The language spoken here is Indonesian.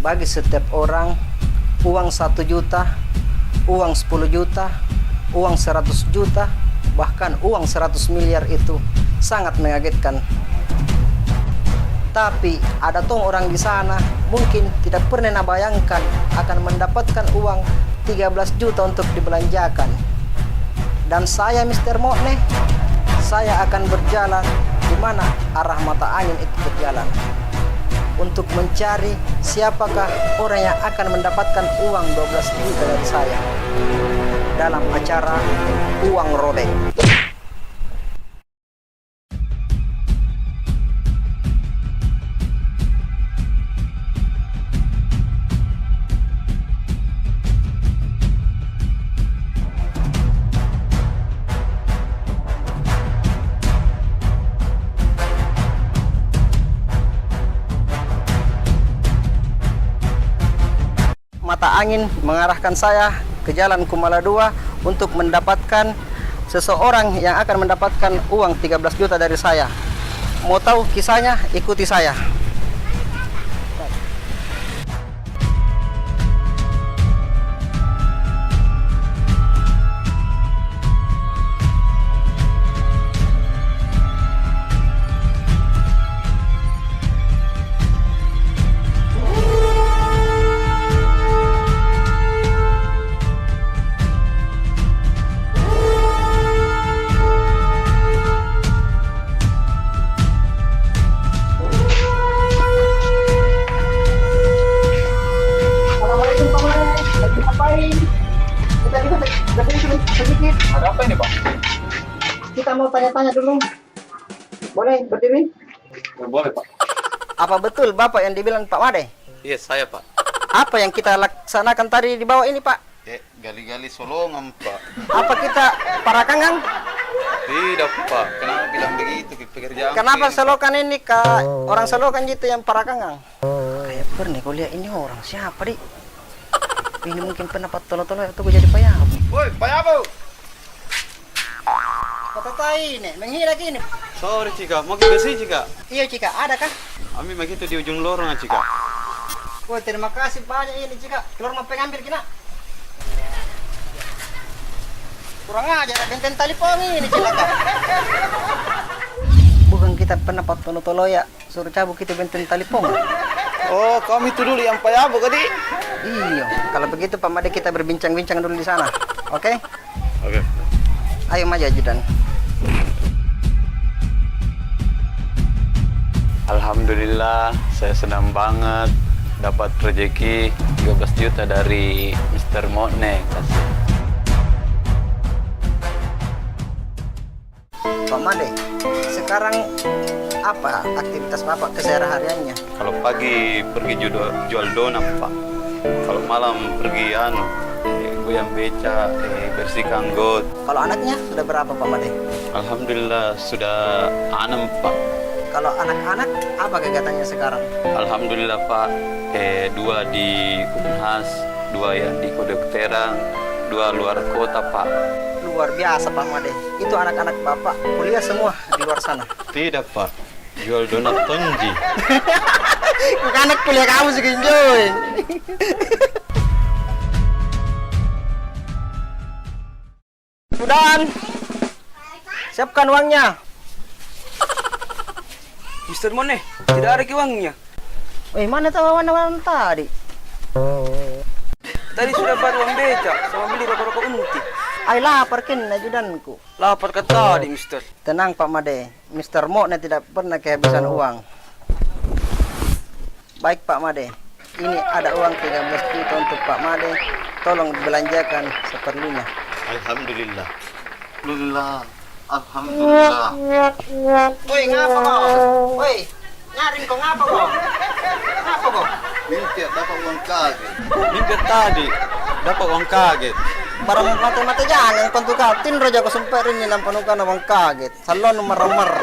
bagi setiap orang uang 1 juta, uang 10 juta, uang 100 juta, bahkan uang 100 miliar itu sangat mengagetkan. Tapi ada tong orang di sana mungkin tidak pernah bayangkan akan mendapatkan uang 13 juta untuk dibelanjakan. Dan saya Mr. Mokne, saya akan berjalan di mana arah mata angin itu berjalan untuk mencari siapakah orang yang akan mendapatkan uang 12 juta dari saya dalam acara Uang Robek. Mata angin mengarahkan saya ke Jalan Kumala 2 untuk mendapatkan seseorang yang akan mendapatkan uang 13 juta dari saya. Mau tahu kisahnya? Ikuti saya. Sedikit. Ada apa ini, Pak? Kita mau tanya-tanya dulu. Boleh berdiri? Boleh, Pak. Apa betul Bapak yang dibilang Pak Made? Iya, saya, Pak. Apa yang kita laksanakan tadi di bawah ini, Pak? Gali-gali solongan, Pak. Apa kita para kangang? Tidak, Pak. Kenapa bilang begitu pekerjaan? Kenapa selokan ini orang selokan gitu yang para kangang? Kayak pernah kau lihat ini orang siapa, Dik? Ini mungkin pernah tolo-tolo itu gue jadi payabu. Woi, payabu! Kata ini, menghina gini. Sorry, Cika. Mau ke sini, Cika? Iya, Cika. Ada kah? Kami begitu di ujung lorong, Cika. Wah, terima kasih banyak ini, Cika. Keluar mau pengambil kina. Kurang ajar, benten tali pong ini, Cika. Bukan kita pernah tolo-tolo ya, suruh cabut kita benten tali pong. Oh, kami itu dulu yang payabu, Kadi. Iya, kalau begitu Pak Made kita berbincang-bincang dulu di sana. Oke? Oke. Ayo maju ajudan. Alhamdulillah, saya senang banget dapat rezeki 13 juta dari Mr. Mokne. Pak Made, sekarang apa aktivitas Bapak kesehariannya? Kalau pagi pergi jual donat, Pak. Kalau malam pergi goyang beca, bersihkan got. Kalau anaknya sudah berapa Pak Made? Alhamdulillah sudah 6, Pak. Kalau anak-anak apa kegiatannya sekarang? Alhamdulillah, Pak. 2 di Unhas, 2 yang di kedokteran, 2 luar kota, Pak. Luar biasa Pak Made. Itu anak-anak Bapak kuliah semua di luar sana. Tidak, Pak. Jual donat tonji. Bukan anak kuliah kamu sih, Joy. Sudah. Siapkan uangnya. Mister Mone, tidak ada uangnya. Mana tahu warna-warna tadi? Tadi sudah bayar uang beca sama beli rokok-rokok unti. Ay lapar kin ajudanku. Lapar ke tadi, Mister. Tenang Pak Made, Mr. Mokne tidak pernah kehabisan uang. Baik Pak Made, ini ada uang 13 juta untuk Pak Made. Tolong belanjakan seperlunya. Alhamdulillah. Alhamdulillah. Woi, ngapa kau? Woi, nyaring kau ngapa kau? Ngapa kau? Mimpi dapat uang kaget. Mimpi tadi dapat uang kaget. Barang mati-mati jangan kontu kau. Tin roja kau semperin nilang panukan uang kaget. Salon meremar.